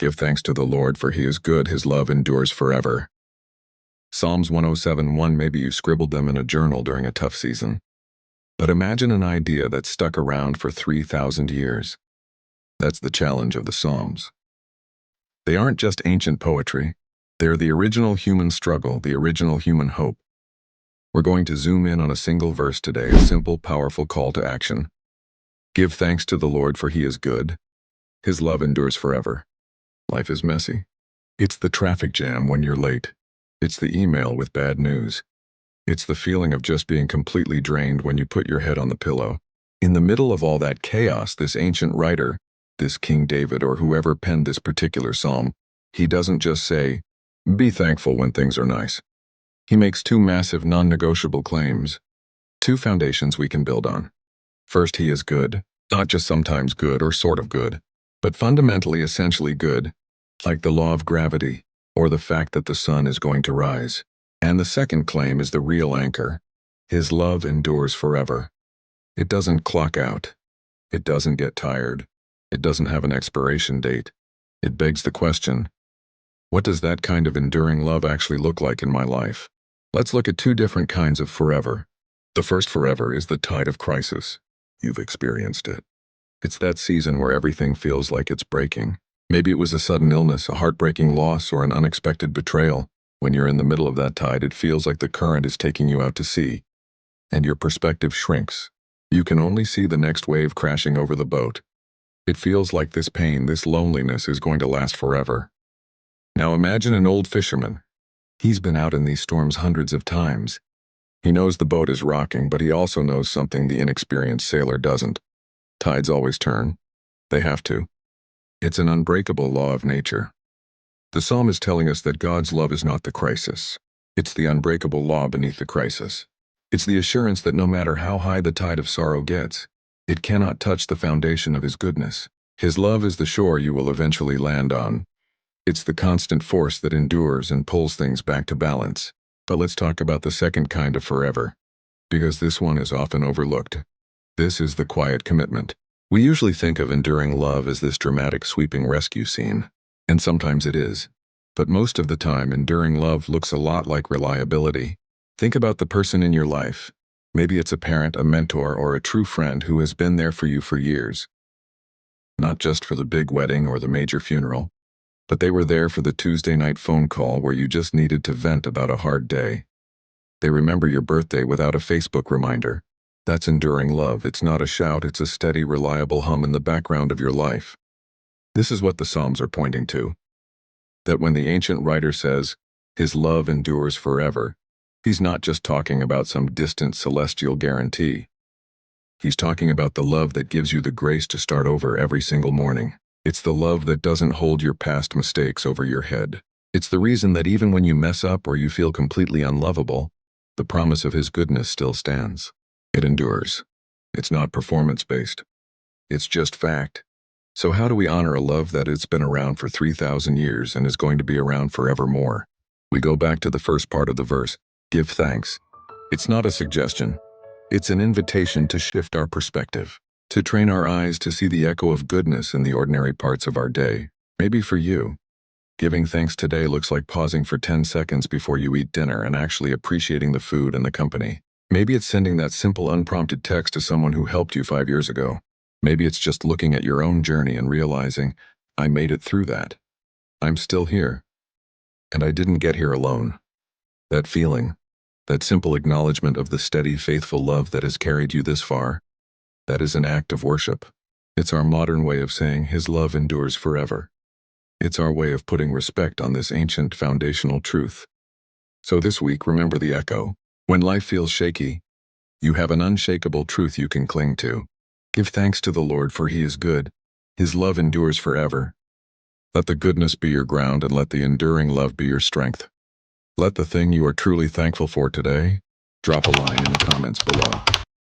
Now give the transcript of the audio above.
Give thanks to the Lord, for he is good, his love endures forever. Psalms 107:1. Maybe you scribbled them in a journal during a tough season. But imagine an idea that stuck around for 3,000 years. That's the challenge of the Psalms. They aren't just ancient poetry. They're the original human struggle, the original human hope. We're going to zoom in on a single verse today, a simple, powerful call to action. Give thanks to the Lord, for he is good. His love endures forever. Life is messy. It's the traffic jam when you're late. It's the email with bad news. It's the feeling of just being completely drained when you put your head on the pillow. In the middle of all that chaos, this ancient writer, this King David or whoever penned this particular psalm, he doesn't just say, "Be thankful when things are nice." He makes two massive non-negotiable claims, two foundations we can build on. First, he is good, not just sometimes good or sort of good, but fundamentally essentially good, like the law of gravity or the fact that the sun is going to rise. And the second claim is the real anchor. His love endures forever. It doesn't clock out. It doesn't get tired. It doesn't have an expiration date. It begs the question, what does that kind of enduring love actually look like in my life? Let's look at two different kinds of forever. The first forever is the tide of crisis. You've experienced it. It's that season where everything feels like it's breaking. Maybe it was a sudden illness, a heartbreaking loss, or an unexpected betrayal. When you're in the middle of that tide, it feels like the current is taking you out to sea, and your perspective shrinks. You can only see the next wave crashing over the boat. It feels like this pain, this loneliness is going to last forever. Now imagine an old fisherman. He's been out in these storms hundreds of times. He knows the boat is rocking, but he also knows something the inexperienced sailor doesn't. Tides always turn. They have to. It's an unbreakable law of nature. The psalm is telling us that God's love is not the crisis. It's the unbreakable law beneath the crisis. It's the assurance that no matter how high the tide of sorrow gets, it cannot touch the foundation of his goodness. His love is the shore you will eventually land on. It's the constant force that endures and pulls things back to balance. But let's talk about the second kind of forever, because this one is often overlooked. This is the quiet commitment. We usually think of enduring love as this dramatic sweeping rescue scene, and sometimes it is. But most of the time, enduring love looks a lot like reliability. Think about the person in your life. Maybe it's a parent, a mentor, or a true friend who has been there for you for years. Not just for the big wedding or the major funeral, but they were there for the Tuesday night phone call where you just needed to vent about a hard day. They remember your birthday without a Facebook reminder. That's enduring love. It's not a shout, it's a steady, reliable hum in the background of your life. This is what the Psalms are pointing to. That when the ancient writer says, his love endures forever, he's not just talking about some distant celestial guarantee. He's talking about the love that gives you the grace to start over every single morning. It's the love that doesn't hold your past mistakes over your head. It's the reason that even when you mess up or you feel completely unlovable, the promise of his goodness still stands. It endures. It's not performance-based. It's just fact. So how do we honor a love that has been around for 3,000 years and is going to be around forevermore? We go back to the first part of the verse, give thanks. It's not a suggestion. It's an invitation to shift our perspective, to train our eyes to see the echo of goodness in the ordinary parts of our day. Maybe for you, giving thanks today looks like pausing for 10 seconds before you eat dinner and actually appreciating the food and the company. Maybe it's sending that simple unprompted text to someone who helped you 5 years ago. Maybe it's just looking at your own journey and realizing, I made it through that. I'm still here. And I didn't get here alone. That feeling, that simple acknowledgement of the steady, faithful love that has carried you this far, that is an act of worship. It's our modern way of saying his love endures forever. It's our way of putting respect on this ancient foundational truth. So this week, remember the echo. When life feels shaky, you have an unshakable truth you can cling to. Give thanks to the Lord, for he is good. His love endures forever. Let the goodness be your ground and let the enduring love be your strength. Let the thing you are truly thankful for today drop a line in the comments below.